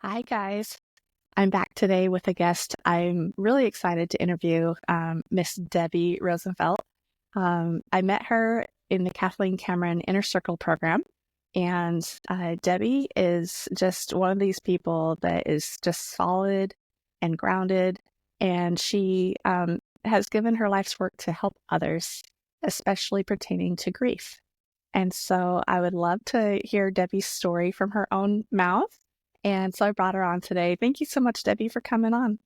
Hi, guys. I'm back today with a guest. I'm really excited to interview Miss Debbie Rosenfelt. I met her in the Kathleen Cameron Inner Circle program, and Debbie is just one of these people that is just solid and grounded, and she has given her life's work to help others, especially pertaining to grief. And so I would love to hear Debbie's story from her own mouth. And so I brought her on today. Thank you so much, Debbie, for coming on.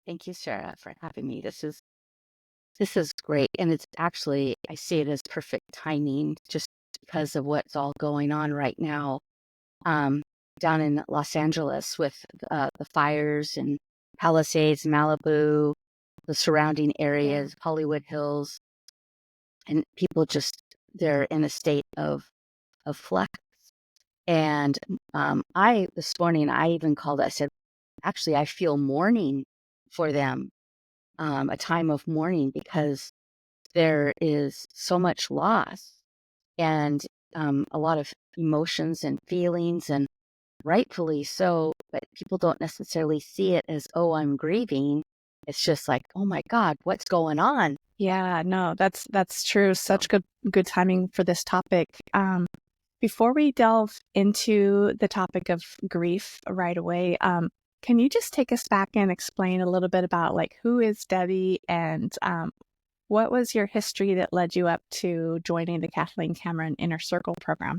Thank you, Sarah, for having me. This is great, and it's actually I see it as perfect timing, just because of what's all going on right now um, down in Los Angeles with the fires and Palisades, Malibu, the surrounding Yeah. areas, Hollywood Hills, and people just they're in a state of flux. And I this morning I even called. I said, actually, I feel mourning for them, a time of mourning because there is so much loss and a lot of emotions and feelings, and rightfully so, but people don't necessarily see it as, oh, I'm grieving. It's just like, oh my God, what's going on? Yeah, no, that's true. So, Such good timing for this topic. Before we delve into the topic of grief right away, can you just take us back and explain a little bit about like who is Debbie and what was your history that led you up to joining the Kathleen Cameron Inner Circle program?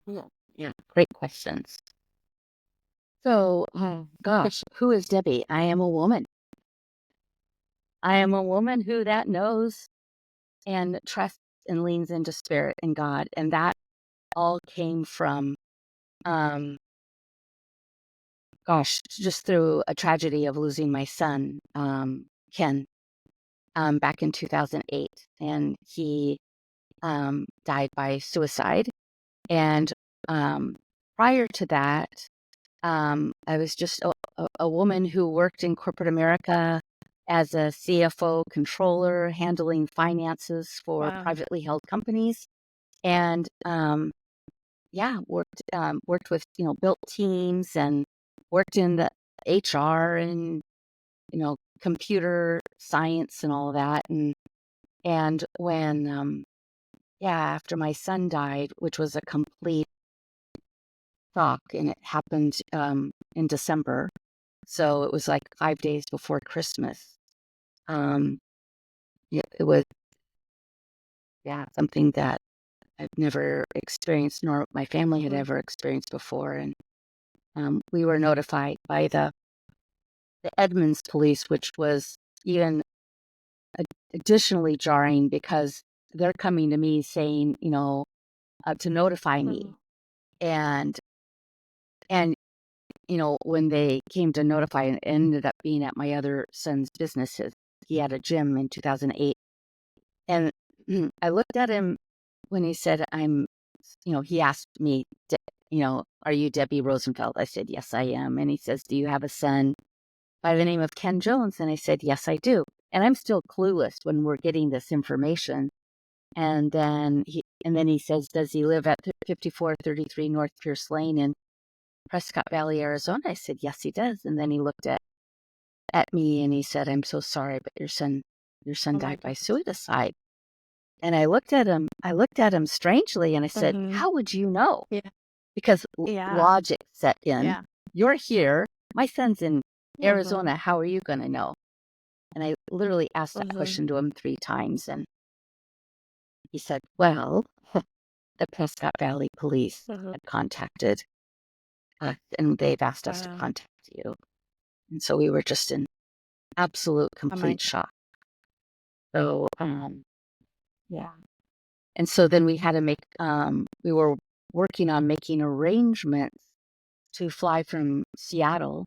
yeah, yeah, great questions. So, gosh, who is Debbie? I am a woman. I am a woman who that knows and trusts and leans into spirit and God. And that all came from um, just through a tragedy of losing my son, Ken, back in 2008. And he died by suicide. And prior to that, I was just a woman who worked in corporate America as a CFO controller, handling finances for Wow. privately held companies. And yeah, worked with, built teams and worked in the HR and, computer science and all of that. And when, yeah, after my son died, which was a complete shock, and it happened in December. So it was like 5 days before Christmas. Um, it was, yeah, something that I've never experienced, nor my family had Mhm. ever experienced before. And we were notified by the Edmonds police, which was even additionally jarring because they're coming to me saying, to notify me. Mhm. And and when they came to notify, it ended up being at my other son's businesses. He had a gym in 2008, and I looked at him when he said, he asked me, are you Debbie Rosenfeld? I said, yes, I am. And he says, do you have a son by the name of Ken Jones? And I said, yes, I do. And I'm still clueless when we're getting this information. And then he says, does he live at 5433 North Pierce Lane in Prescott Valley, Arizona? I said, yes, he does. And then he looked at me and he said, I'm so sorry, but your son Oh my died by goodness. suicide. And I looked at him strangely and I said, Hmm. how would you know? Yeah. Because Yeah. logic set in. Yeah. You're here. My son's in Hmm. Arizona. How are you going to know? And I literally asked that Hmm. question to him 3 times. And he said, well, the Prescott Valley police Hmm. had contacted us and they've asked us to Wow. contact you. And so we were just in absolute Oh my complete God. shock. So, yeah. And so then we had to we were working on making arrangements to fly from Seattle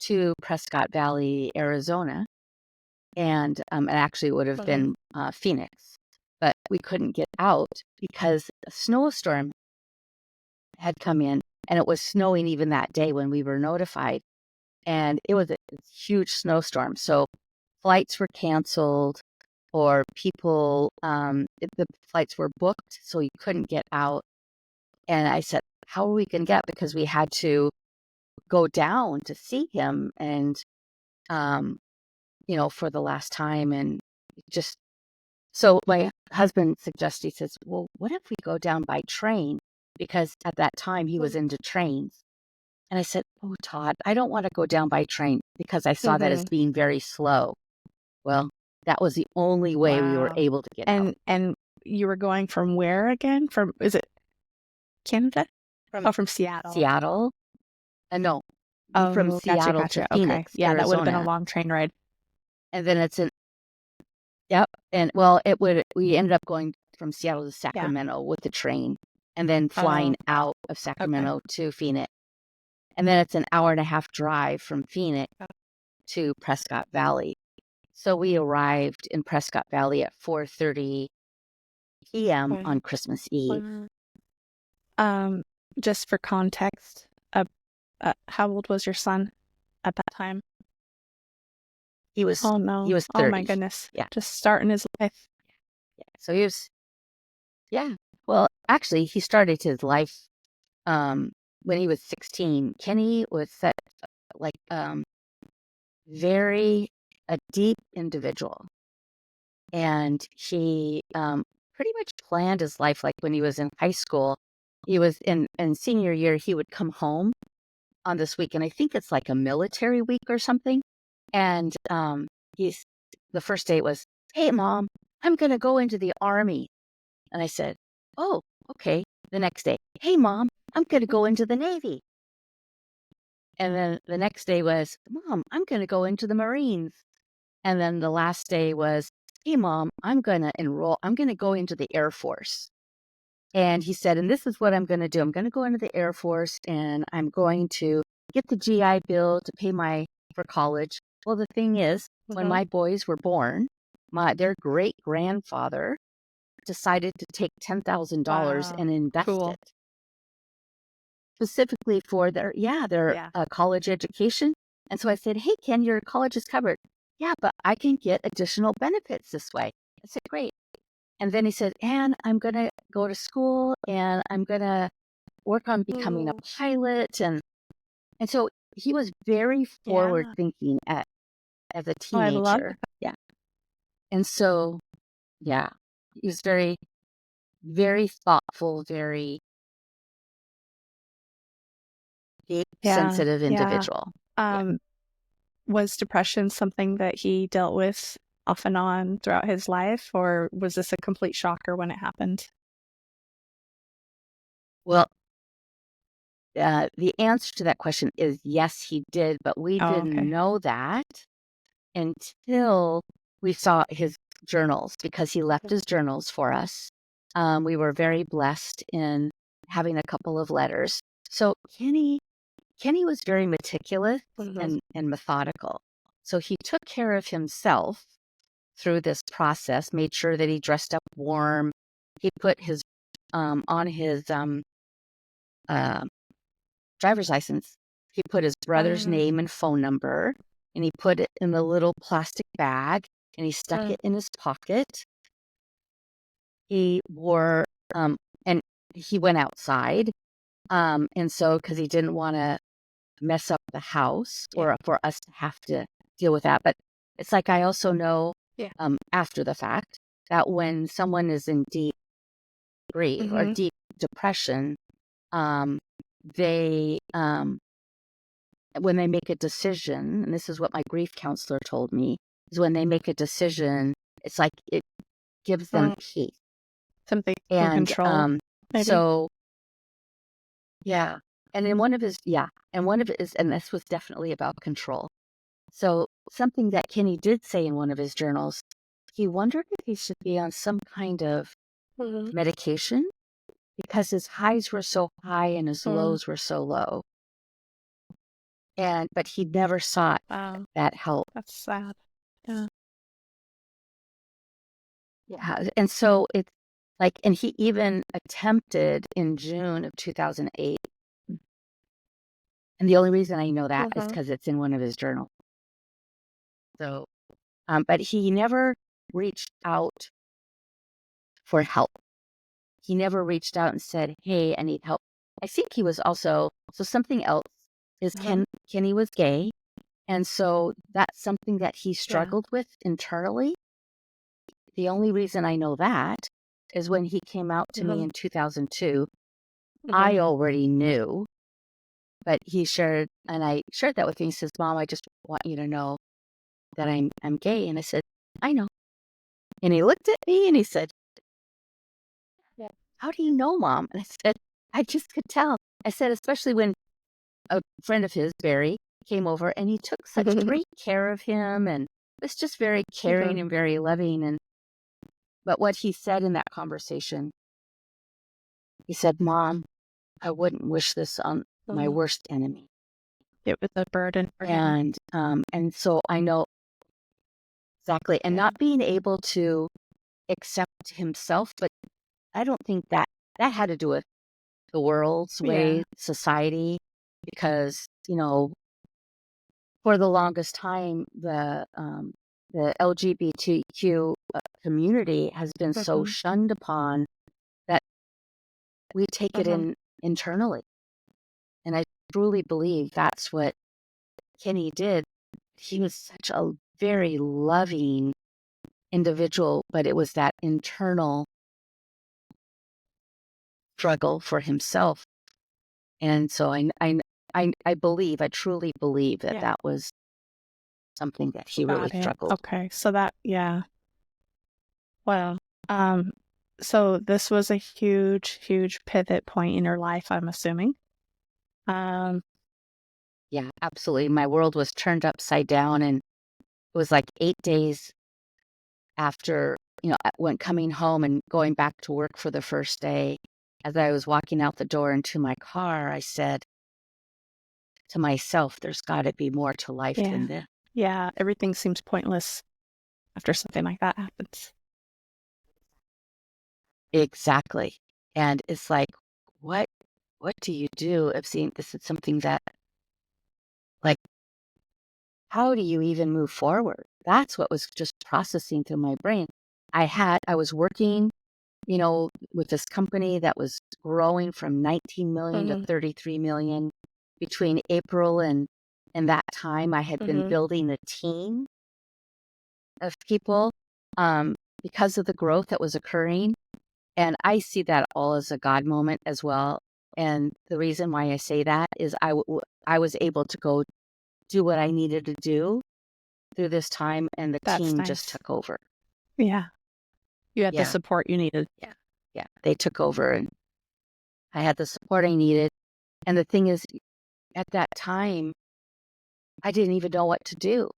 to Prescott Valley, Arizona. And it actually would have Hmm. been Phoenix, but we couldn't get out because a snowstorm had come in, and it was snowing even that day when we were notified. And it was a huge snowstorm. So flights were canceled, or the flights were booked, so you couldn't get out. And I said, how are we going to get, because we had to go down to see him and, for the last time. And just, so my husband suggested, he says, well, what if we go down by train? Because at that time he was into trains. And I said, oh, Todd, I don't want to go down by train because I saw that as Mm-hmm. being very slow. Well, that was the only way we were Wow. able to get out. And you were going from where again? From, is it Canada? From Oh, from Seattle. Seattle? No, from Oh, gotcha, Seattle to gotcha. Okay. Phoenix, Yeah, that would have been a Arizona. long train ride. And then yep. And we ended up going from Seattle to Yeah. Sacramento with the train and then Oh, flying out of okay. Sacramento to Phoenix. And then it's an hour and a half drive from Phoenix to Prescott Valley. So we arrived in Prescott Valley at 4:30 p.m. Okay. on Christmas Eve. Wow. Um, just for context, how old was your son at that time? He was Oh he no. was Oh my 30. goodness. Yeah. Just starting his life. Yeah. So he was, yeah. Well, actually, he started his life when he was 16. Kenny was such like very a deep individual, and he pretty much planned his life. Like when he was in high school, he was in senior year, he would come home on this week, and I think it's like a military week or something. And he's the first day was, "Hey, Mom, I'm gonna go into the Army." And I said, "Oh, okay." The next day, "Hey, Mom, I'm gonna go into the Navy." And then the next day was, "Mom, I'm gonna go into the Marines." And then the last day was, "Hey, Mom, I'm gonna go into the Air Force." And he said, "And this is what I'm gonna do. I'm gonna go into the Air Force and I'm going to get the GI Bill to pay for college." Well, the thing is, when Mm-hmm. my boys were born, their great grandfather decided to take $10,000 Wow. and invest Cool. it specifically for their Yeah. college education. And so I said, "Hey, Ken, your college is covered." "Yeah, but I can get additional benefits this way." I said, "Great." And then he said, "And I'm going to go to school and I'm going to work on becoming a Mm. pilot." And so he was very forward Yeah. thinking as a Oh, I love teenager. that. Yeah. And so, yeah, he was very, very thoughtful, very deep, Yeah. sensitive Yeah. individual. Yeah. Um, was depression something that he dealt with off and on throughout his life, or was this a complete shocker when it happened? Well, the answer to that question is yes, he did, but we Oh, didn't okay. know that until we saw his journals, because he left his journals for us. We were very blessed in having a couple of letters. So Kenny was very meticulous Mm-hmm. and methodical. So he took care of himself through this process, made sure that he dressed up warm. He put his on his uh, driver's license, he put his brother's name and phone number, and he put it in the little plastic bag, and he stuck Mm. it in his pocket. He wore, and he went outside, and so because he didn't want to mess up the house Yeah. or for us to have to deal with that. But it's like I also know, Yeah. after the fact, that when someone is in deep grief or Mm-hmm. deep depression, um, they when they make a decision, and this is what my grief counselor told me, is when they make a decision, it's like it gives them Mm. peace. Something you can And control, maybe. so, yeah. And in one of his, and this was definitely about control. So something that Kenny did say in one of his journals, he wondered if he should be on some kind of Mm-hmm. medication because his highs were so high and his Mm. lows were so low. But he never sought Wow. that help. That's sad. Yeah. Yeah, and so it's like, and he even attempted in June of 2008, and the only reason I know that is Mm-hmm. because it's in one of his journals. So, but he never reached out for help. He never reached out and said, "Hey, I need help." I think he was also, so something else is Uh-huh. Kenny was gay. And so that's something that he Yeah. struggled with internally. The only reason I know that is when he came out to me Uh-huh. in 2002, Uh-huh. I already knew, but he shared, and I shared that with him. He says, Mom, I just want you to know that I'm gay. And I said, I know. And he looked at me and he said, Yeah. how do you know, Mom? And I said, I just could tell. I said, especially when a friend of his, Barry, came over and he took such Uh-huh. great care of him and was just very caring and very loving. And but what he said in that conversation, he said, Mom, I wouldn't wish this on my Uh-huh. worst enemy. It was a burden for him. And so I know exactly, and Yeah. not being able to accept himself, but I don't think that had to do with the world's Yeah. way, society, because, for the longest time, the LGBTQ community has been so Uh-huh. shunned upon that we take it Uh-huh. in internally. And I truly believe that's what Kenny did. He was such a very loving individual, but it was that internal struggle for himself. And so I believe, I truly believe that Yeah. that was something that he really Got it. struggled. Okay. So that, yeah. Well, um, so this was a huge, huge pivot point in your life, I'm assuming. Um, Yeah, absolutely. My world was turned upside down, and it was like 8 days after, when coming home and going back to work for the first day. As I was walking out the door into my car, I said to myself, there's got to be more to life than yeah. this. Yeah. Everything seems pointless after something like that happens. Exactly. And it's like, what what do you do if seeing this is something that, like, how do you even move forward? That's what was just processing through my brain. I was working, with this company that was growing from 19 million to Mm-hmm. 33 million between April and that time. I had been Mm-hmm. building a team of people, um, because of the growth that was occurring. And I see that all as a God moment as well. And the reason why I say that is I was able to go do what I needed to do through this time, and the That's team just nice. took over. Yeah. You had the Yeah, support you needed. yeah, yeah. They took over, and I had the support I needed. And the thing is, at that time, I didn't even know what to do.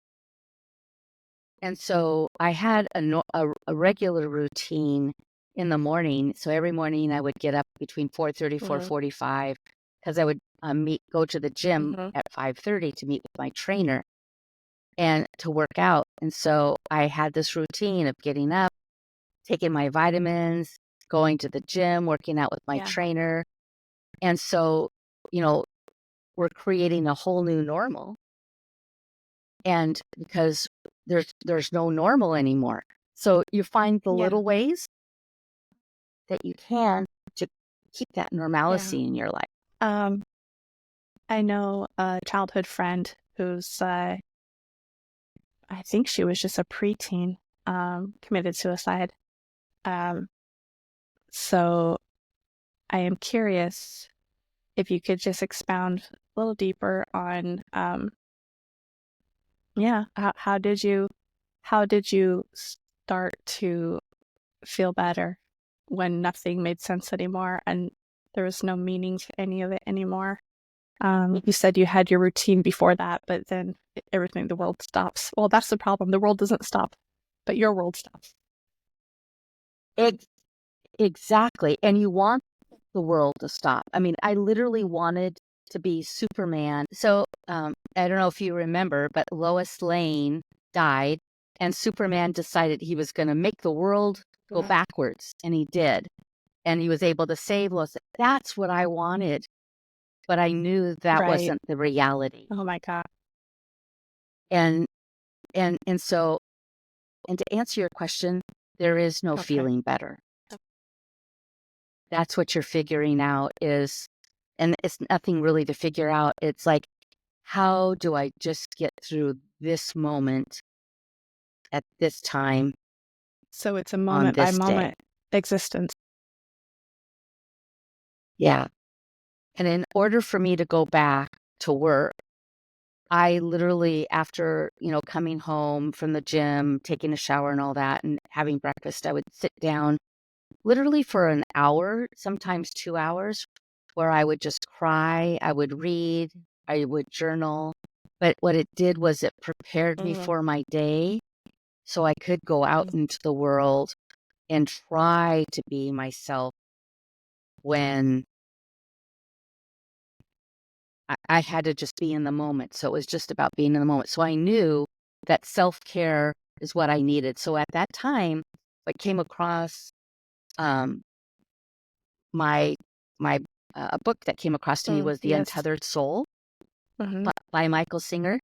And so I had a regular routine in the morning. So every morning I would get up between 4:30, Mm-hmm. 4:45, because I would go to the gym Mm-hmm. at 5:30 to meet with my trainer and to work out. And so I had this routine of getting up, taking my vitamins, going to the gym, working out with my Yeah. trainer. And so, you know, we're creating a whole new normal. And because there's no normal anymore. So you find the Yeah. little ways that you can to keep that Yeah. normalcy in your life. Um, I know a childhood friend who's, I think she was just a preteen, committed suicide. Um, so I am curious if you could just expound a little deeper on, yeah, how did you start to feel better when nothing made sense anymore and there was no meaning to any of it anymore? You said you had your routine before that, but then everything, the world stops. Well, that's the problem. The world doesn't stop, but your world stops. Ex- exactly. And you want the world to stop. I mean, I literally wanted to be Superman. So I don't know if you remember, but Lois Lane died, and Superman decided he was going to make the world go Yeah. backwards, and he did. And he was able to save Lois. That's what I wanted, but I knew that Right. wasn't the reality. Oh my God. And so, and to answer your question, there is no Okay. feeling better. That's what you're figuring out is and it's nothing really to figure out. It's like, how do I just get through this moment at this time So it's a on moment by this day? moment existence. Yeah. And in order for me to go back to work, I literally, after, coming home from the gym, taking a shower and all that, and having breakfast, I would sit down literally for an hour, sometimes 2 hours, where I would just cry. I would read, I would journal. But what it did was it prepared me Mm-hmm. for my day so I could go out into the world and try to be myself when I had to just be in the moment. So it was just about being in the moment. So I knew that self-care is what I needed. So at that time, I came across um, my my a book that came across to me was The Yes. Untethered Soul Mm-hmm. by Michael Singer,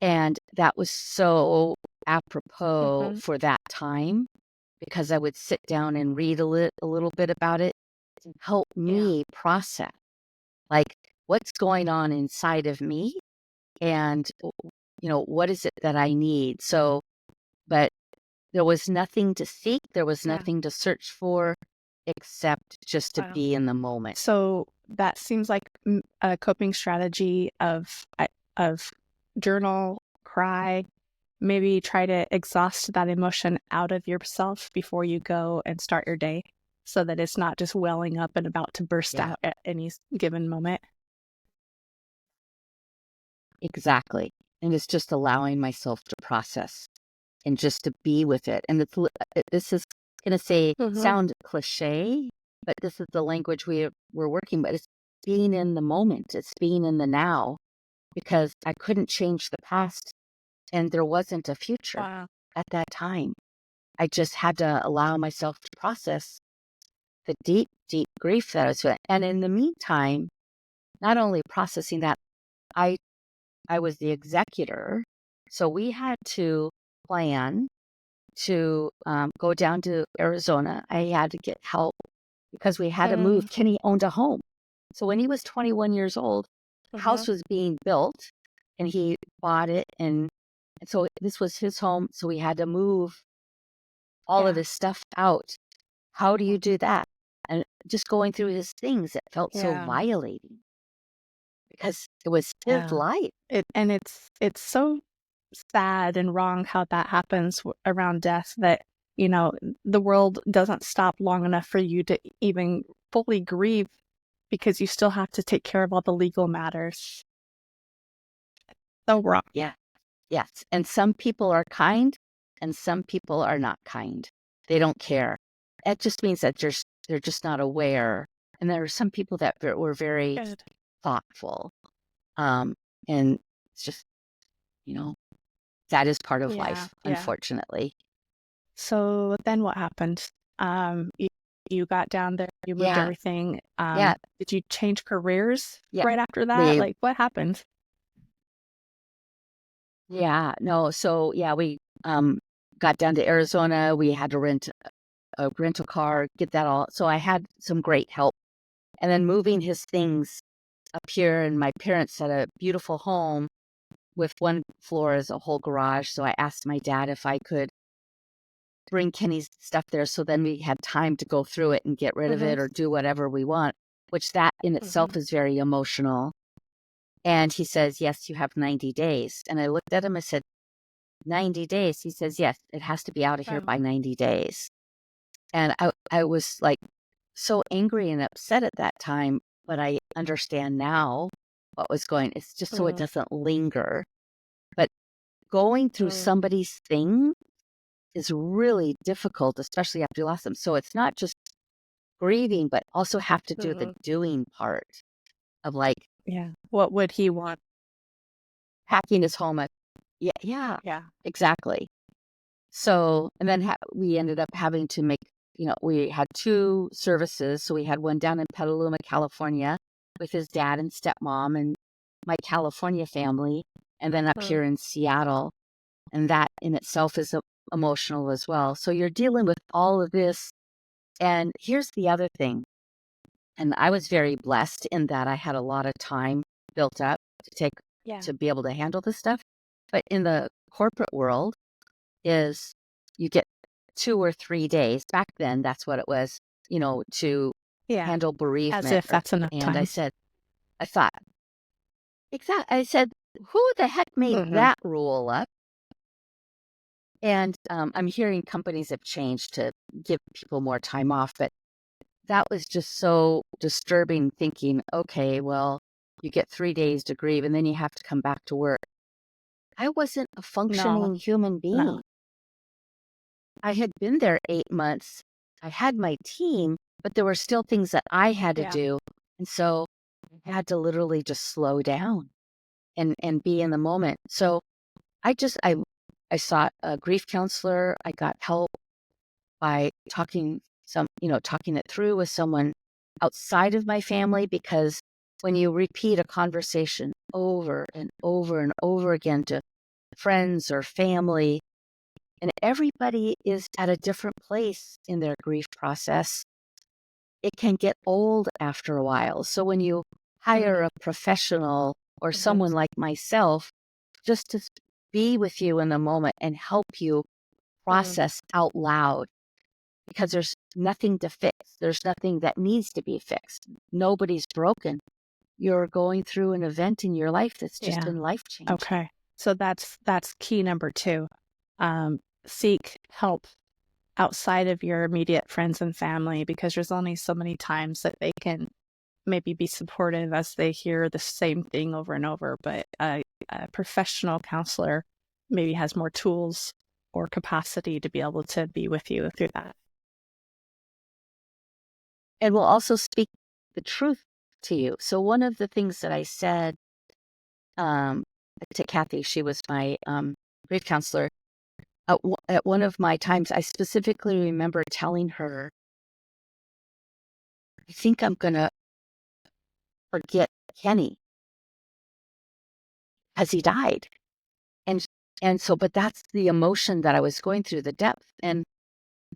and that was so apropos Mm-hmm. for that time because I would sit down and read a little bit about it to help Yeah. me process like what's going on inside of me and what is it that I need. So but there was nothing to seek, there was Yeah. nothing to search for except just to Wow. be in the moment. So that seems like a coping strategy of journal, cry, maybe try to exhaust that emotion out of yourself before you go and start your day so that it's not just welling up and about to burst Yeah, out at any given moment. exactly. And it's just allowing myself to process and just to be with it. And this is going to Mm-hmm. sound cliche, but this is the language we're working with. It's being in the moment. It's being in the now because I couldn't change the past and there wasn't a future Wow. at that time. I just had to allow myself to process the deep, deep grief that I was feeling. And in the meantime, not only processing that, I I was the executor, so we had to plan to go down to Arizona. I had to get help because we had to Mm-hmm. move. Kenny owned a home. So when he was 21 years old, Mm-hmm. house was being built and he bought it. And so this was his home. So we had to move all of Yeah. his stuff out. How do you do that? And just going through his things, it felt so Yeah. violating because it was his Yeah. life. It's so sad and wrong how that happens around death that, the world doesn't stop long enough for you to even fully grieve because you still have to take care of all the legal matters. So wrong. Yeah. Yes. And some people are kind and some people are not kind. They don't care. It just means that they're just not aware. And there are some people that were very Good. thoughtful. Um, and it's just, you know, that is part of Yeah. life, Yeah. unfortunately. So then what happened? You got down there, you moved Yeah. everything. Yeah. Did you change careers Yeah. right after that? We, Like, what happened? yeah. No. So, yeah, we got down to Arizona. We had to rent a rental car, get that all. So I had some great help. And then moving his things up here, and my parents had a beautiful home with one floor as a whole garage. So I asked my dad if I could bring Kenny's stuff there. So then we had time to go through it and get rid of Mm-hmm. it or do whatever we want, which that in Mm-hmm. itself is very emotional. And he says, yes, you have 90 days. And I looked at him and said, 90 days. He says, yes, it has to be out of here Wow. by 90 days. And I was like so angry and upset at that time, but I understand now what was going. It's just so it Mm-hmm. doesn't linger. But going through somebody's thing is really difficult, especially after you lost them. So it's not just grieving, but also have to do the Mm-hmm. doing part of like Yeah. What would he want? packing his home up. Yeah, yeah, Yeah. exactly. So, and then we ended up having to make, we had two services. So we had one down in Petaluma, California with his dad and stepmom and my California family, and then up Mm. here in Seattle. And that in itself is emotional as well. So you're dealing with all of this. And here's the other thing. And I was very blessed in that I had a lot of time built up Yeah. to be able to handle this stuff. But in the corporate world is you get 2 or 3 days. Back then, that's what it was, to Yeah. handle As bereavement. if that's enough And time. I thought, exactly. I said, who the heck made Hmm. that rule up? And I'm hearing companies have changed to give people more time off, but that was just so disturbing thinking, okay, well, you get 3 days to grieve and then you have to come back to work. I wasn't a No, functioning human no. being. I had been there 8 months. I had my team, but there were still things that I had to Yeah. do. And so I had to literally just slow down and be in the moment. So I sought a grief counselor. I got help by talking it through with someone outside of my family, because when you repeat a conversation over and over and over again to friends or family, and everybody is at a different place in their grief process, it can get old after a while. So when you hire Hmm. a professional or Hmm. someone like myself just to be with you in the moment and help you Hmm. process out loud, because there's nothing to fix. There's nothing that needs to be fixed. Nobody's broken. You're going through an event in your life that's just Yeah. been life changing. Okay. So that's key number two. Seek help outside of your immediate friends and family, because there's only so many times that they can maybe be supportive as they hear the same thing over and over. But a professional counselor maybe has more tools or capacity to be able to be with you through that. And will also speak the truth to you. So one of the things that I said um, to Kathy, she was my grief counselor, at one of my times, I specifically remember telling her, I think I'm going to forget Kenny because he died. And but that's the emotion that I was going through, the depth. And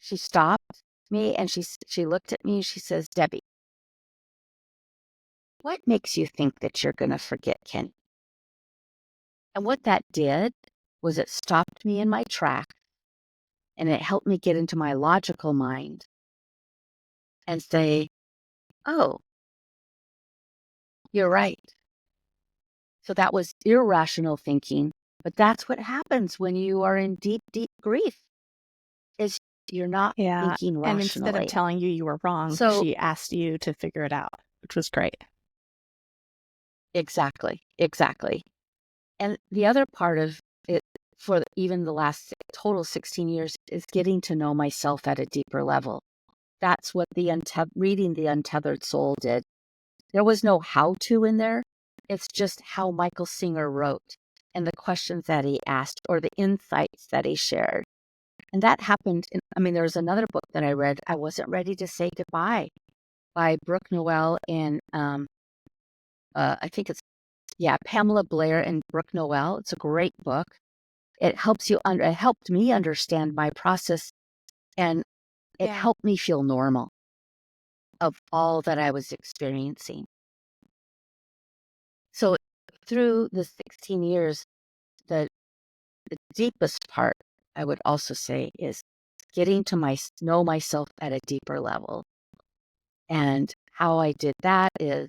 she stopped me and she looked at me and she says, Debbie, what makes you think that you're going to forget Kenny? And what that did was it stopped me in my track and it helped me get into my logical mind and say, oh, you're right. So that was irrational thinking, but that's what happens when you are in deep, deep grief, is you're not Yeah. thinking And instead of rationally. telling you were wrong, So she asked you to figure it out, which was great. exactly, exactly. And the other part of it, for even the last total 16 years, is getting to know myself at a deeper level. That's what reading The Untethered Soul did. There was no how-to in there. It's just how Michael Singer wrote and the questions that he asked or the insights that he shared. And that happened there was another book that I read, I Wasn't Ready to Say Goodbye, by Brooke Noel and I think it's, yeah, Pamela Blair and Brooke Noel. It's a great book. It helped me understand my process, and it Yeah. helped me feel normal of all that I was experiencing. So through the 16 years, the deepest part, I would also say, is getting to know myself at a deeper level. And how I did that is,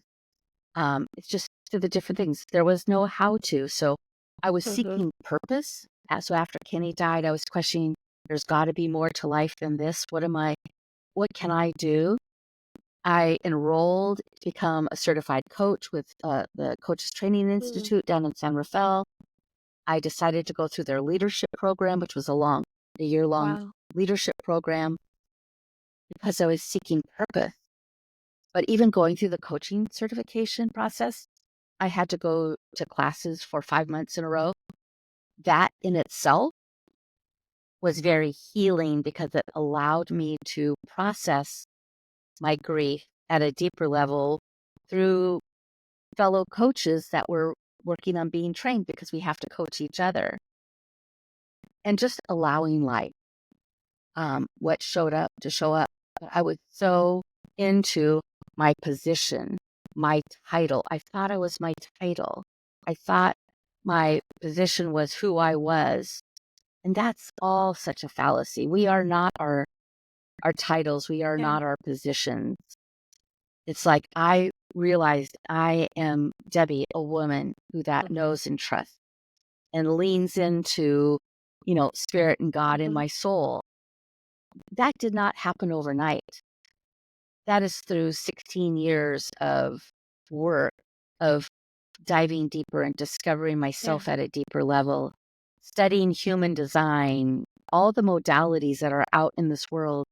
it's just through the different things. There was no how to. So I was Hmm. seeking purpose. So after Kenny died, I was questioning, there's got to be more to life than this. What can I do? I enrolled to become a certified coach with the Coaches Training Mm. Institute down in San Rafael. I decided to go through their leadership program, which was a year-long Wow. leadership program, because I was seeking purpose. But even going through the coaching certification process, I had to go to classes for 5 months in a row. That in itself was very healing because it allowed me to process my grief at a deeper level through fellow coaches that were working on being trained, because we have to coach each other, and just allowing life, what showed up to show up. I was so into my position, my title. I thought I was my title. I thought my position was who I was. And that's all such a fallacy. We are not our titles. We are Yeah. not our positions. It's like I realized I am Debbie, a woman who that knows and trusts and leans into, spirit and God in Mhm. my soul. That did not happen overnight. That is through 16 years of work, of diving deeper and discovering Yeah. myself at a deeper level, studying human design, all the modalities that are out in this world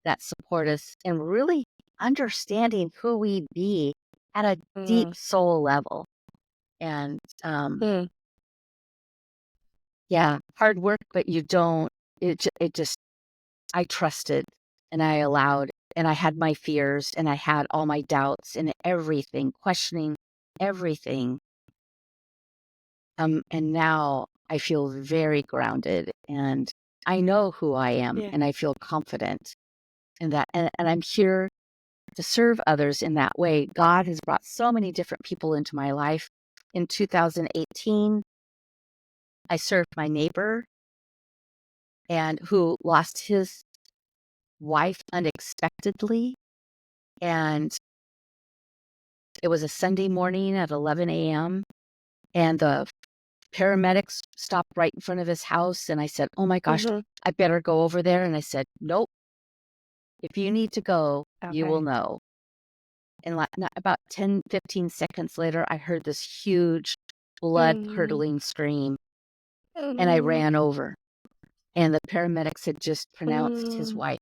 that support us, and really understanding who we be at a deep Mm. soul level. And Mm. yeah, hard work, but you don't, it just, I trusted and I allowed, and I had my fears and I had all my doubts and everything, questioning everything. And now I feel very grounded and I know who I am Yeah. and I feel confident in that. And I'm here to serve others in that way. God has brought so many different people into my life. In 2018, I served my neighbor and who lost his wife unexpectedly. And it was a Sunday morning at 11 a.m. And the paramedics stopped right in front of his house. And I said, oh my gosh, Mhm. I better go over there. And I said, nope, if you need to go, you will Okay. know. And about 10, 15 seconds later, I heard this huge blood Mm. curdling scream. And I Mm. ran over. And the paramedics had just pronounced his Mm. wife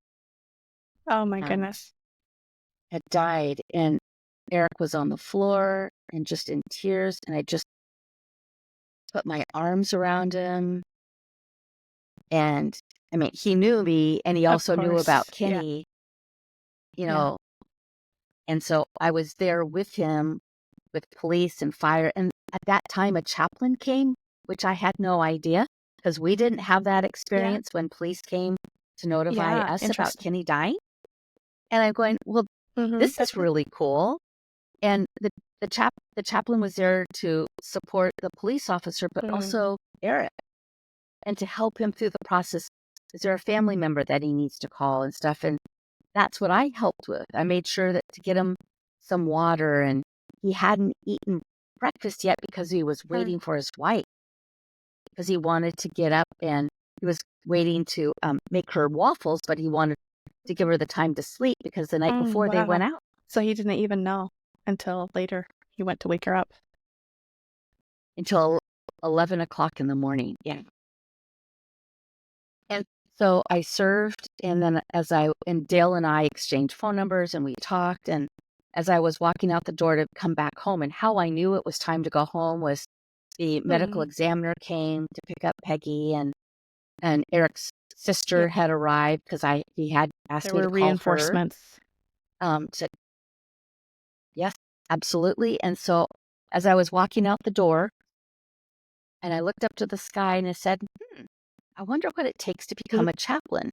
Oh my um, goodness. had died. And Eric was on the floor and just in tears. And I just put my arms around him. And I mean, he knew me and he Of also knew about course. Yeah. Kenny, you Yeah. know. And so I was there with him with police and fire. And at that time, a chaplain came, which I had no idea because we didn't have that Yeah. experience when police came to notify Yeah. us about Interesting. Kenny dying. And I'm going, well, Mhm. this is really cool. And the chaplain was there to support the police officer, but Mm. also Eric, and to help him through the process. Is there a family member that he needs to call and stuff? And that's what I helped with. I made sure that to get him some water, and he hadn't eaten breakfast yet because he was Mm. waiting for his wife because he wanted to get up and he was waiting to make her waffles, but he wanted to give her the time to sleep because the night Mm. before they went Wow. out So he didn't even know until later he went to wake her up. until 11 o'clock in the morning. Yeah. And so I served, and then and Dale and I exchanged phone numbers and we talked. And as I was walking out the door to come back home, and how I knew it was time to go home was the medical Mhm. examiner came to pick up Peggy, and Eric's Yeah. sister had arrived because he had asked There me to were call her. reinforcements. Said, yes, absolutely. And so as I was walking out the door, and I looked up to the sky and I said, I wonder what it takes to Mhm. become a chaplain.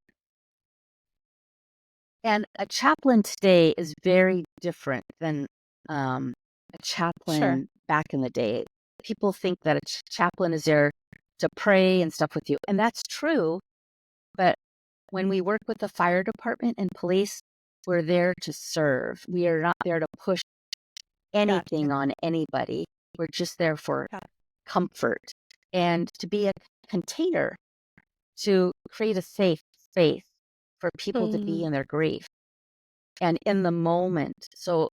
And a chaplain today is very different than a Sure. chaplain back in the day. People think that a chaplain is there to pray and stuff with you, and that's true. But when we work with the fire department and police, we're there to serve. We are not there to push anything Gotcha. on anybody. We're just there for Got comfort and to be a container to create a safe space for people to be Mm. in their grief and in the moment. So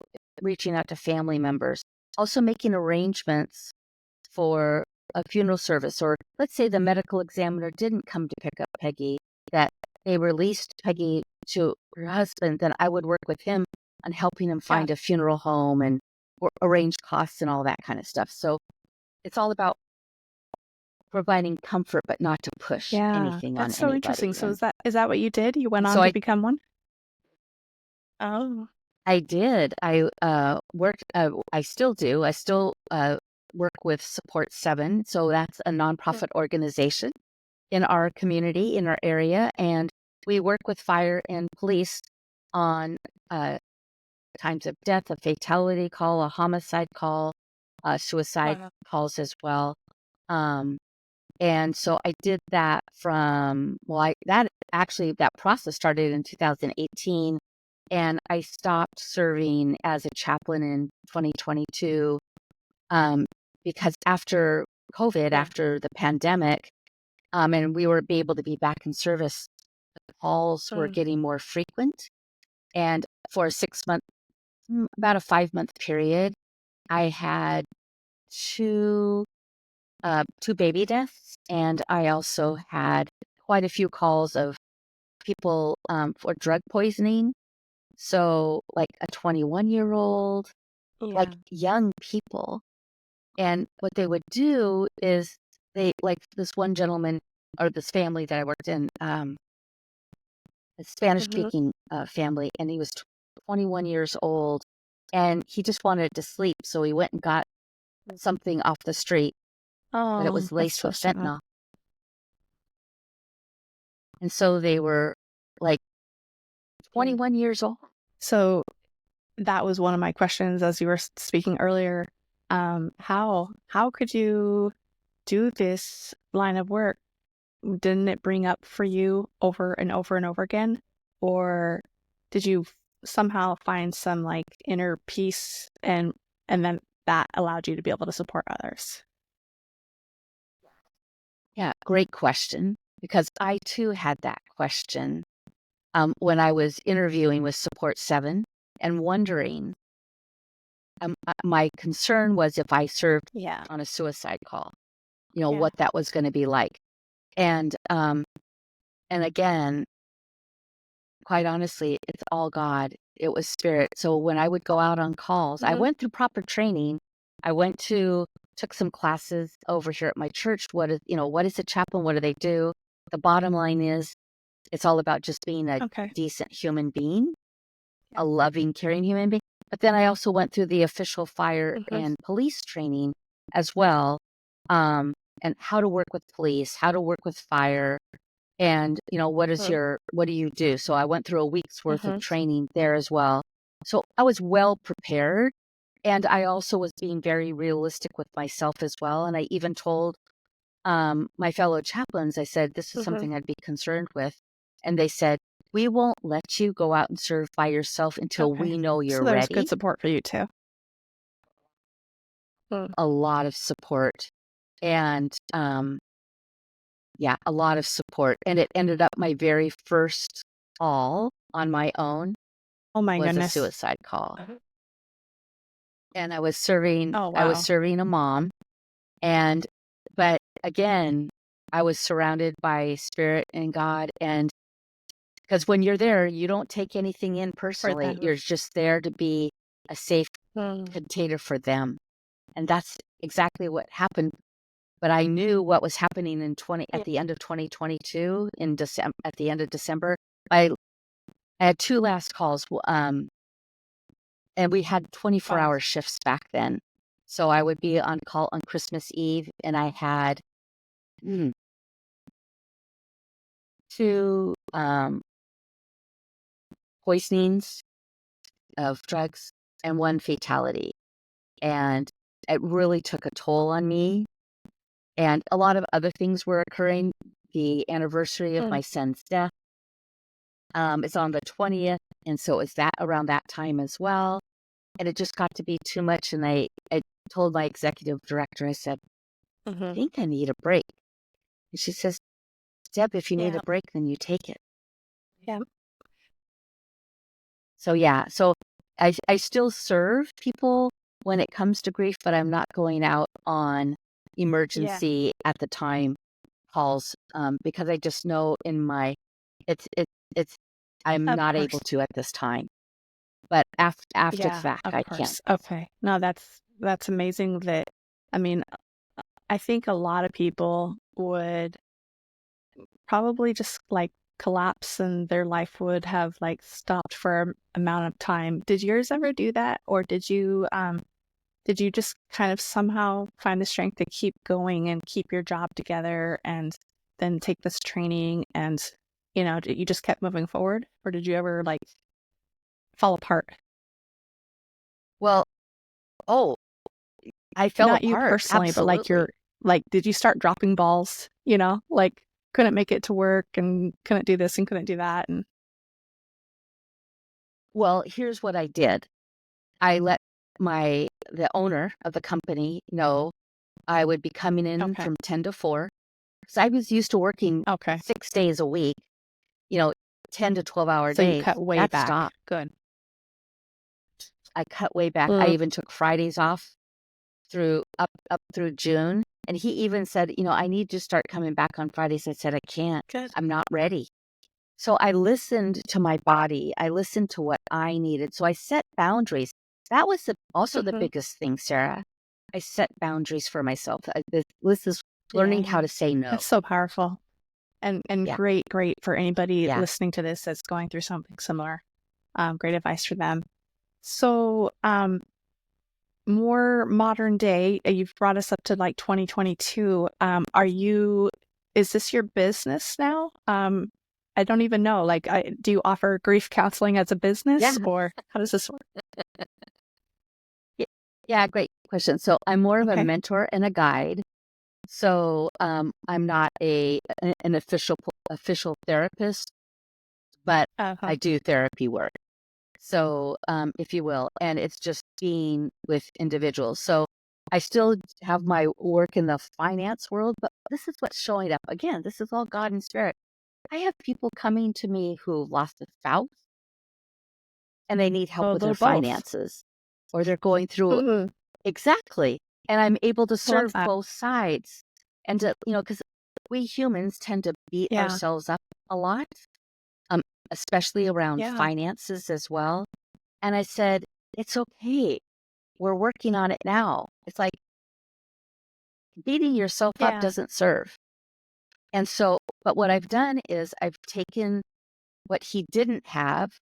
reaching out to family members, also making arrangements for a funeral service, or let's say the medical examiner didn't come to pick up Peggy, that they released Peggy to her husband, then I would work with him on helping him Yeah. find a funeral home and arrange costs and all that kind of stuff. So it's all about providing comfort, but not to push Yeah. anything on That's so interesting. anybody. So is that what you did? You went And so on to become one? Oh. I did. I worked. I still do. I still work with Support Seven. So that's a Mm. nonprofit organization in our community, in our area, and we work with fire and police on uh, times of death, a fatality call, a homicide call, suicide Wow. calls as well. Um, and so I did that that process started in 2018, and I stopped serving as a chaplain in 2022, um, because after COVID, Yeah. after the pandemic, and we were able to be back in service, the calls were Mm. getting more frequent. And for a 6 month, about a 5 month period, I had two two baby deaths, and I also had quite a few calls of people for drug poisoning. So, like a 21-year-old, like Yeah. young people. And what they would do is like this one gentleman or this family that I worked in, a Spanish Hmm. speaking family, and he was 21 years old, and he just wanted to sleep. So he went and got something off the street, but it Oh, was that's laced so with sad. fentanyl. And so they were like Mm. 21 years old. So that was one of my questions as you were speaking earlier. How could you do this line of work? Didn't it bring up for you over and over and over again? Or did you somehow find some like inner peace and then that allowed you to be able to support others? Yeah, great question. Because I too had that question when I was interviewing with Support 7 and wondering. My concern was if I served Yeah. on a suicide call, Yeah. what that was going to be like. And again, quite honestly, it's all God. It was spirit. So when I would go out on calls, I Hmm. went through proper training. I took some classes over here at my church. What is a chaplain? What do they do? The bottom line is it's all about just being a Okay. decent human being, Yeah. a loving, caring human being. But then I also went through the official fire Hmm. and police training as well, um, and how to work with police, how to work with fire, and what do you do? So I went through a week's worth of Hmm. training there as well. So I was well prepared, and I also was being very realistic with myself as well. And I even told my fellow chaplains, I said, this is Hmm. something I'd be concerned with. And they said, we won't let you go out and serve by yourself until Okay. we know So you're there was good ready. support for you too. Mm. A lot of support. And yeah, a lot of support. And it ended up my very first call on my own Oh my was a goodness. suicide call. Mhm. And Oh I was wow. serving a mom. But again, I was surrounded by spirit and God. And because when you're there, you don't take anything in For personally. them. You're just there to be a safe Mm. container for them. And that's exactly what happened. But I knew what was happening at Yeah. the end of 2022 in December, at the end of December. I, I had two last calls, and we had 24-hour Wow. hour shifts back then. So I would be on call on Christmas Eve, and I had mm, two poisonings of drugs and one fatality. And it really took a toll on me. And a lot of other things were occurring. The anniversary of Mm. my son's death is on the 20th. And so it was that around that time as well. And it just got to be too much. And I told my executive director, I said, I Hmm. think I need a break. And she says, Deb, if you need Yeah. a break, then you take it. Yeah. So yeah, so I still serve people when it comes to grief, but I'm not going out on Yeah. emergency at the time calls, because I just know it's it's I'm Of not able course. to at this time. But after the Yeah, fact, of I can. course. Okay. No, that's amazing that I mean, I think a lot of people would probably just like collapse and their life would have like stopped for an amount of time. Did yours ever do that? Or did you just kind of somehow find the strength to keep going and keep your job together and then take this training and you just kept moving forward? Or did you ever like fall apart? Well, oh, I fell Not you apart. personally, but like Absolutely. did you start dropping balls, like couldn't make it to work and couldn't do this and couldn't do that and Well, here's what I did. I let the owner of the company know I would be coming in okay. from 10 to 4. So I was used to working Okay. 6 days a week, you know, 10 to 12-hour So you days. cut way That back. stopped. Good. I cut way back. I Mm. even took Fridays off through up through June. And he even said, I need to start coming back on Fridays. I said, I can't. Good. I'm not ready. So I listened to my body. I listened to what I needed. So I set boundaries. That was also the Hmm. biggest thing, Sarah. I set boundaries for myself. This is learning how Yeah. to say no. That's so powerful. And Yeah. great for anybody Yeah. listening to this that's going through something similar. Great advice for them. So, more modern day, you've brought us up to like 2022. Is this your business now? I don't even know. Like, do you offer grief counseling as a business Yeah. or how does this work? Y- Yeah. Great question. So I'm more of a Okay. mentor and a guide. So I'm not an official therapist, but Uh-huh. I do therapy work. So, if you will, and it's just being with individuals. So I still have my work in the finance world, but this is what's showing up. Again, this is all God and spirit. I have people coming to me who lost a spouse and they need help Oh, with their they're both. finances, or they're going through Mhm. exactly. And I'm able to I love serve that. both sides. And because we humans tend to beat Yeah. ourselves up a lot, um, especially around Yeah. finances as well. And I said, it's okay. We're working on it now. It's like beating yourself up Yeah. doesn't serve. And so, but what I've done is I've taken what he didn't have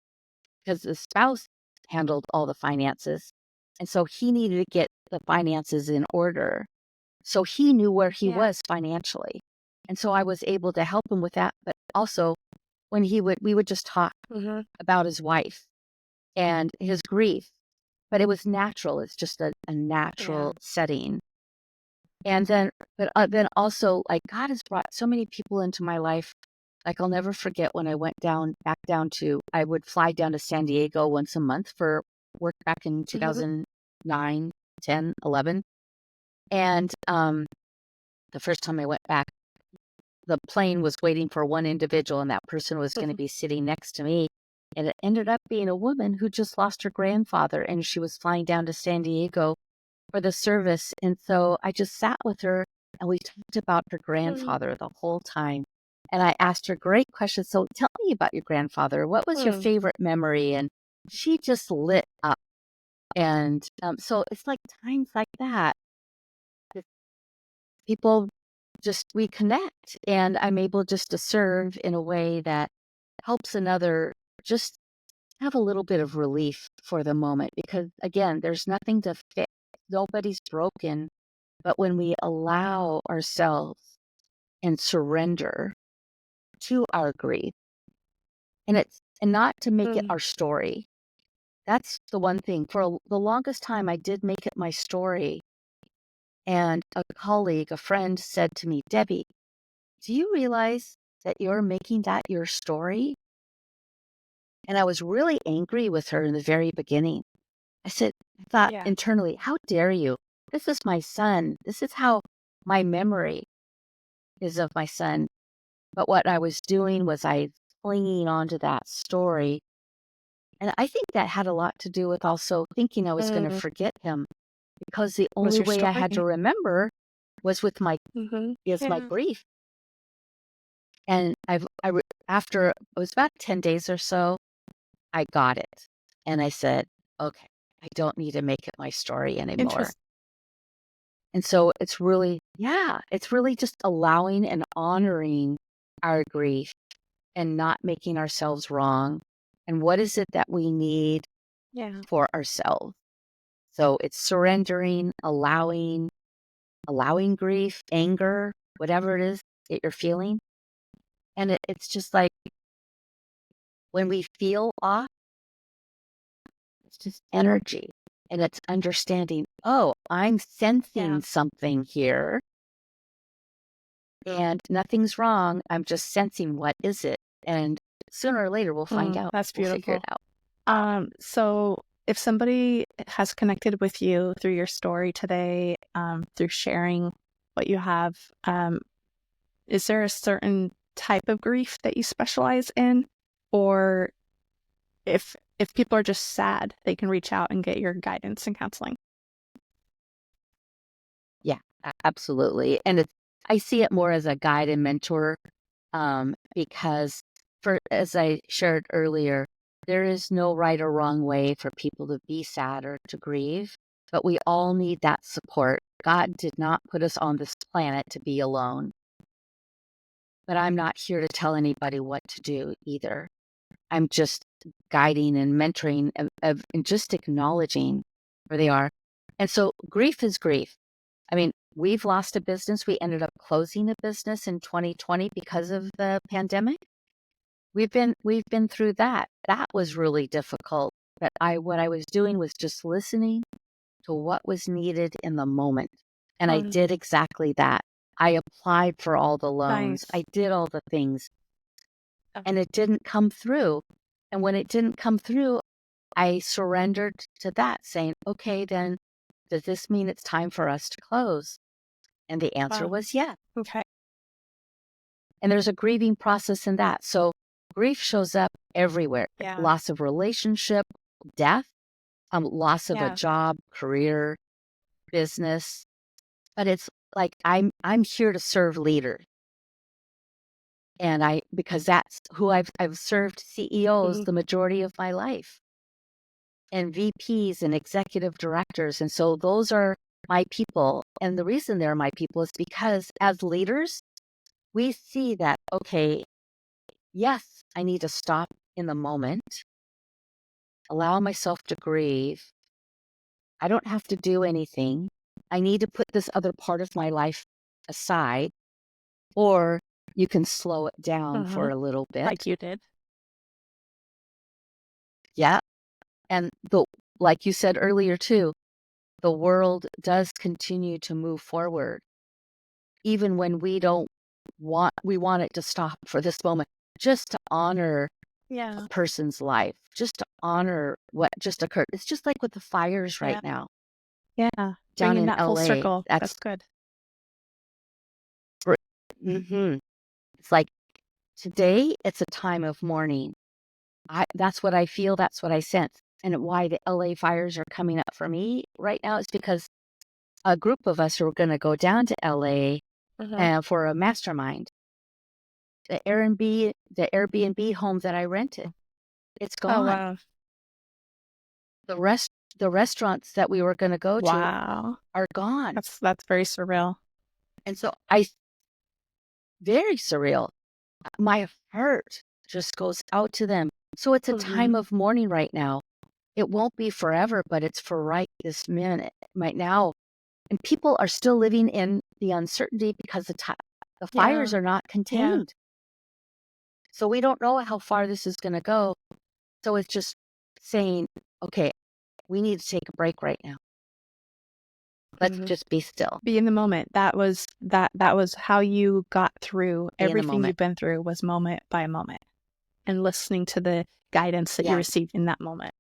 because the spouse handled all the finances. And so he needed to get the finances in order. So he knew where he Yeah. was financially. And so I was able to help him with that. But also when we would just talk Hmm. about his wife and his grief, but it was natural. It's just a Yeah. natural setting. And then also, like, God has brought so many people into my life. Like, I'll never forget when I went back down I would fly down to San Diego once a month for work back in Hmm. 2009, 10, 11. And the first time I went back, the plane was waiting for one individual, and that person was going to be sitting next to me. And it ended up being a woman who just lost her grandfather, and she was flying down to San Diego for the service. And so I just sat with her and we talked about her grandfather the whole time. And I asked her great questions. So tell me about your grandfather. What was your Hmm. favorite memory? And she just lit up. And so it's like times like that, that people we connect and I'm able just to serve in a way that helps another just have a little bit of relief for the moment. Because again, there's nothing to fix. Nobody's broken. But when we allow ourselves and surrender to our grief, and not to make it Hmm. our story. That's the one thing. For the longest time, I did make it my story. And a colleague, a friend said to me, Debbie, do you realize that you're making that your story? And I was really angry with her in the very beginning. I thought Yeah. internally, how dare you? This is my son. This is how my memory is of my son. But what I was doing was I clinging onto that story. And I think that had a lot to do with also thinking I was going to Mm. forget him because the Was only your way I had to story. remember was with Hmm. my Yeah. grief. And after it was about 10 days or so, I got it. And I said, okay, I don't need to make it my story anymore. Interesting. And so it's really just allowing and honoring our grief and not making ourselves wrong. And what is it that we need Yeah. for ourselves? So it's surrendering, allowing grief, anger, whatever it is that you're feeling. And it's just like when we feel off, it's just energy. And it's understanding, oh, I'm Yeah. sensing something here and nothing's wrong. I'm just sensing what is it. And sooner or later, we'll find out. That's We'll figure it beautiful. out. So if somebody has connected with you through your story today, through sharing what you have, is there a certain type of grief that you specialize in? Or if people are just sad, they can reach out and get your guidance and counseling. Yeah, absolutely. And I see it more as a guide and mentor, because as I shared earlier, there is no right or wrong way for people to be sad or to grieve, but we all need that support. God did not put us on this planet to be alone, but I'm not here to tell anybody what to do either. I'm just guiding and mentoring and just acknowledging where they are. And so grief is grief. I mean, we've lost a business. We ended up closing a business in 2020 because of the pandemic. We've been through that. That was really difficult. But what I was doing was just listening to what was needed in the moment. And I Mm, did exactly that. I applied for all the loans. nice. I did all the things Oh, and it didn't come through. And when it didn't come through, I surrendered to that, saying, okay, then does this mean it's time for us to close? And the answer wow. was yes. Okay. And there's a grieving process in that. So grief shows up everywhere. Yeah. Loss of relationship, death, loss of a Yeah. job, career, business. But it's like I'm here to serve leaders. And because that's who I've served CEOs Mhm. the majority of my life, and VPs and executive directors. And so those are my people. And the reason they're my people is because as leaders, we see that, okay, yes, I need to stop in the moment, allow myself to grieve. I don't have to do anything. I need to put this other part of my life aside, or you can slow it down for Mhm. a little Like bit. you did. Yeah. And like you said earlier too, the world does continue to move forward, even when we want it to stop for this moment, just to honor a Yeah. person's life, just to honor what just occurred. It's just like with the fires right Yeah. now Yeah. down Bringing in that full LA. circle. That's That's good. hmm it's like today it's a time of mourning. That's what I feel, that's what I sense. And why the LA fires are coming up for me right now is because a group of us are going to go down to LA Mhm. for a mastermind. The Airbnb home that I rented, it's Oh, gone. wow. The restaurants that we were going to go to Wow. are gone. That's very surreal. And so very surreal. My heart just goes out to them. So it's a Mhm. time of mourning right now. It won't be forever, but it's for right this minute, right now. And people are still living in the uncertainty because the fires Yeah. are not Yeah. contained. So we don't know how far this is going to go. So it's just saying, okay, we need to take a break right now. Let's Mhm. just be still, Be in the moment. That was how you got through be in the everything moment. you've been through, was moment by moment, and listening to the guidance that you Yeah, received in that moment.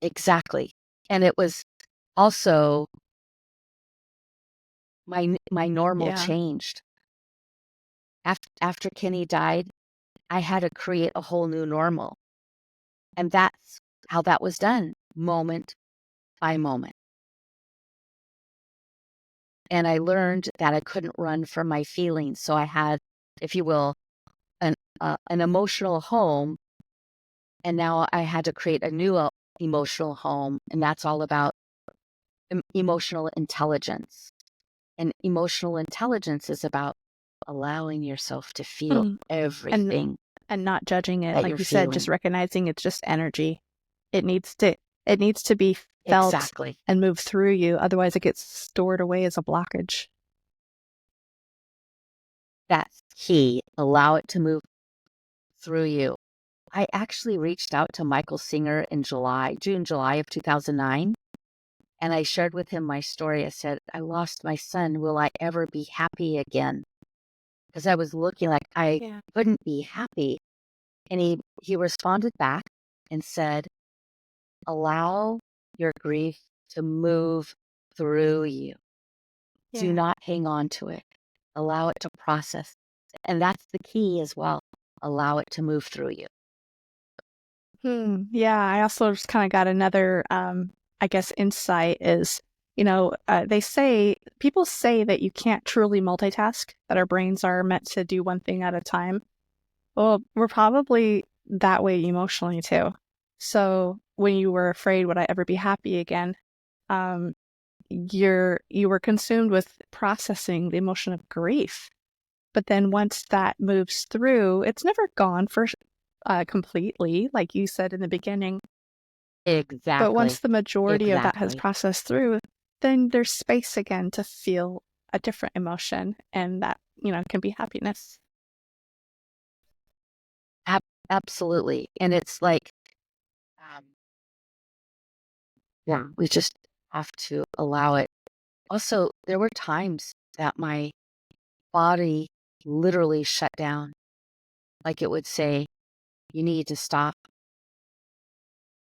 exactly. And it was also my normal Yeah. changed. After Kenny died, I had to create a whole new normal. And that's how that was done, moment by moment. And I learned that I couldn't run from my feelings. So I had, if you will, an emotional home. And now I had to create a new emotional home. And that's all about emotional intelligence. And emotional intelligence is about allowing yourself to feel Mhm. And everything and not judging it. that Like you're you said, just feeling. recognizing it's just energy. It needs to it needs to be felt Exactly. and move through you. Otherwise it gets stored away as a blockage. That's key. Allow it to move through you. I actually reached out to Michael Singer in June, July of 2009. And I shared with him my story. I said, I lost my son. Will I ever be happy again? Because I was looking like I Yeah. couldn't be happy. And he responded back and said, allow your grief to move through you. Do Yeah. not hang on to it. Allow it to process. And that's the key as well. Allow it to move through you. Yeah, I also just kind of got another, I guess, insight is, people say that you can't truly multitask, that our brains are meant to do one thing at a time. Well, we're probably that way emotionally too. So when you were afraid, would I ever be happy again? Um, you were consumed with processing the emotion of grief. But then once that moves through, it's never gone for completely, like you said in the beginning. But once Exactly. the majority of that has Exactly. processed through, then there's space again to feel a different emotion, and that, can be happiness. Ab- Absolutely. And it's like, um, yeah, we just have to allow it. Also, there were times that my body literally shut down. Like it would say, you need to stop.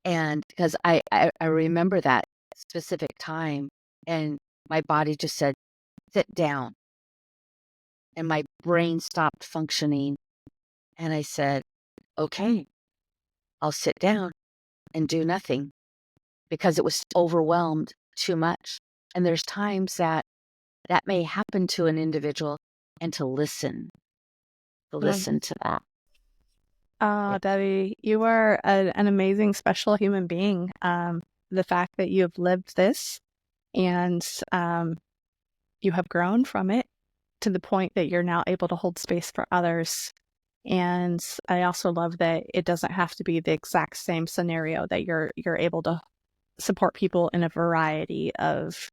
And because I remember that specific time, and my body just said, sit down. And my brain stopped functioning. And I said, okay, I'll sit down and do nothing because it was overwhelmed too much. And there's times that that may happen to an individual, and to Mm. listen to that. Oh, Yeah. Debbie, you are an amazing, special human being. The fact that you have lived this and you have grown from it to the point that you're now able to hold space for others. And I also love that it doesn't have to be the exact same scenario, that you're able to support people in a variety of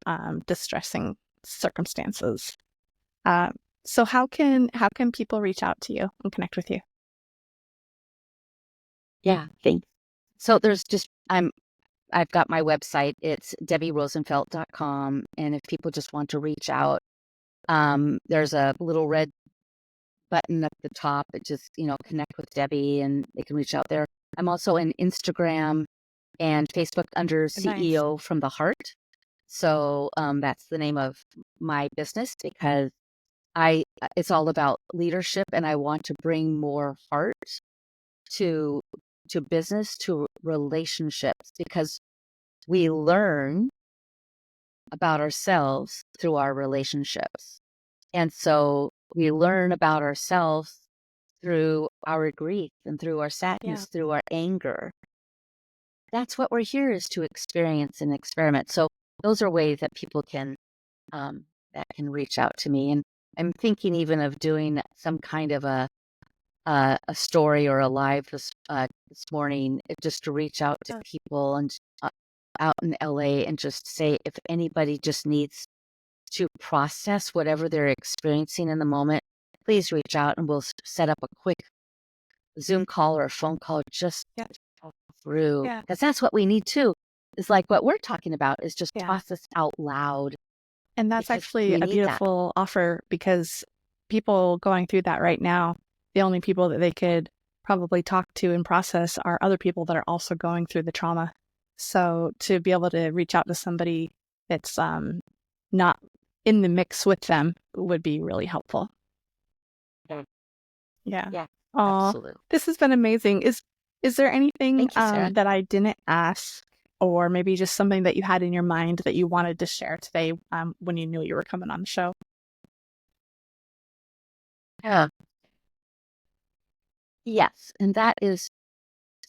distressing circumstances. Uh, so how can people reach out to you and connect with you? Yeah. Thanks. So there's just, I've got my website. It's debbierosenfelt.com. And if people just want to reach out, there's a little red button at the top. It just, connect with Debbie and they can reach out there. I'm also in Instagram and Facebook under Nice. CEO from the Heart. So that's the name of my business because it's all about leadership and I want to bring more heart to business, to relationships because we learn about ourselves through our relationships. And so we learn about ourselves through our grief and through our Yeah. sadness, through our anger. That's what we're here is to experience and experiment. So those are ways that people that can reach out to me. And I'm thinking even of doing some kind of a story or a live this morning, just to reach out to Uh, people and out in LA and just say if anybody just needs to process whatever they're experiencing in the moment, please reach out and we'll set up a quick Zoom call or a phone call just yeah. to talk through Yeah. because that's what we need too. Is like what we're talking about is just Yeah. process out loud And that's because actually we a need that. beautiful offer, because people going through that right now, the only people that they could probably talk to and process are other people that are also going through the trauma. So to be able to reach out to somebody that's not in the mix with them would be really helpful. Yeah, Yeah. yeah, Oh, absolutely. this has been amazing. Is there anything Thank you, Sarah. that I didn't ask, or maybe just something that you had in your mind that you wanted to share today when you knew you were coming on the show? Yeah. Yes, and that is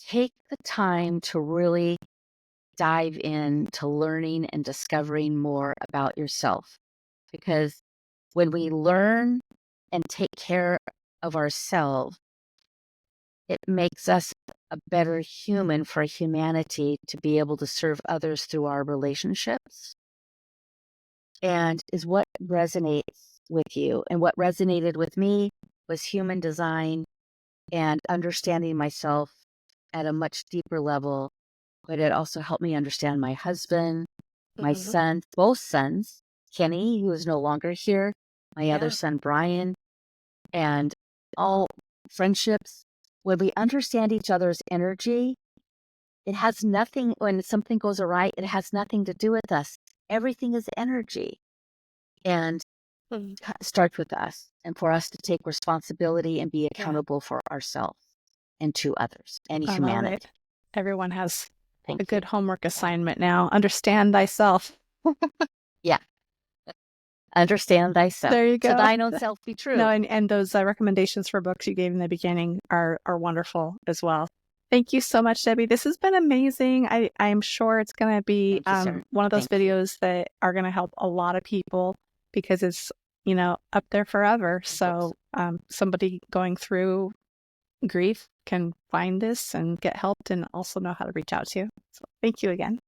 take the time to really dive in to learning and discovering more about yourself. Because when we learn and take care of ourselves, it makes us a better human for humanity to be able to serve others through our relationships and is what resonates with you. And what resonated with me was human design and understanding myself at a much deeper level, but it also helped me understand my husband, my Mhm. son, both sons, Kenny, who is no longer here, my other Yeah. son, Brian, and all friendships. When we understand each other's energy, it has nothing, when something goes awry, it has nothing to do with us. Everything is energy. And Mhm. starts with us, and for us to take responsibility and be Yeah. accountable for ourselves and to others and I love it. humanity. Everyone has a Thank you. good homework assignment now. Understand thyself. Yeah. Understand thyself. There you To go. thine own self be No, true. and those recommendations for books you gave in the beginning are wonderful as well. Thank you so much, Debbie. This has been amazing. I'm sure it's going to be Thank you, sir. one of those Thank you. videos that are going to help a lot of people because it's, up there forever. I hope So so. somebody going through grief can find this and get helped and also know how to reach out to you. So thank you again.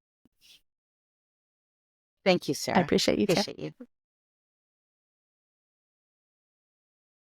Thank you, I Sarah. appreciate you too. Appreciate you.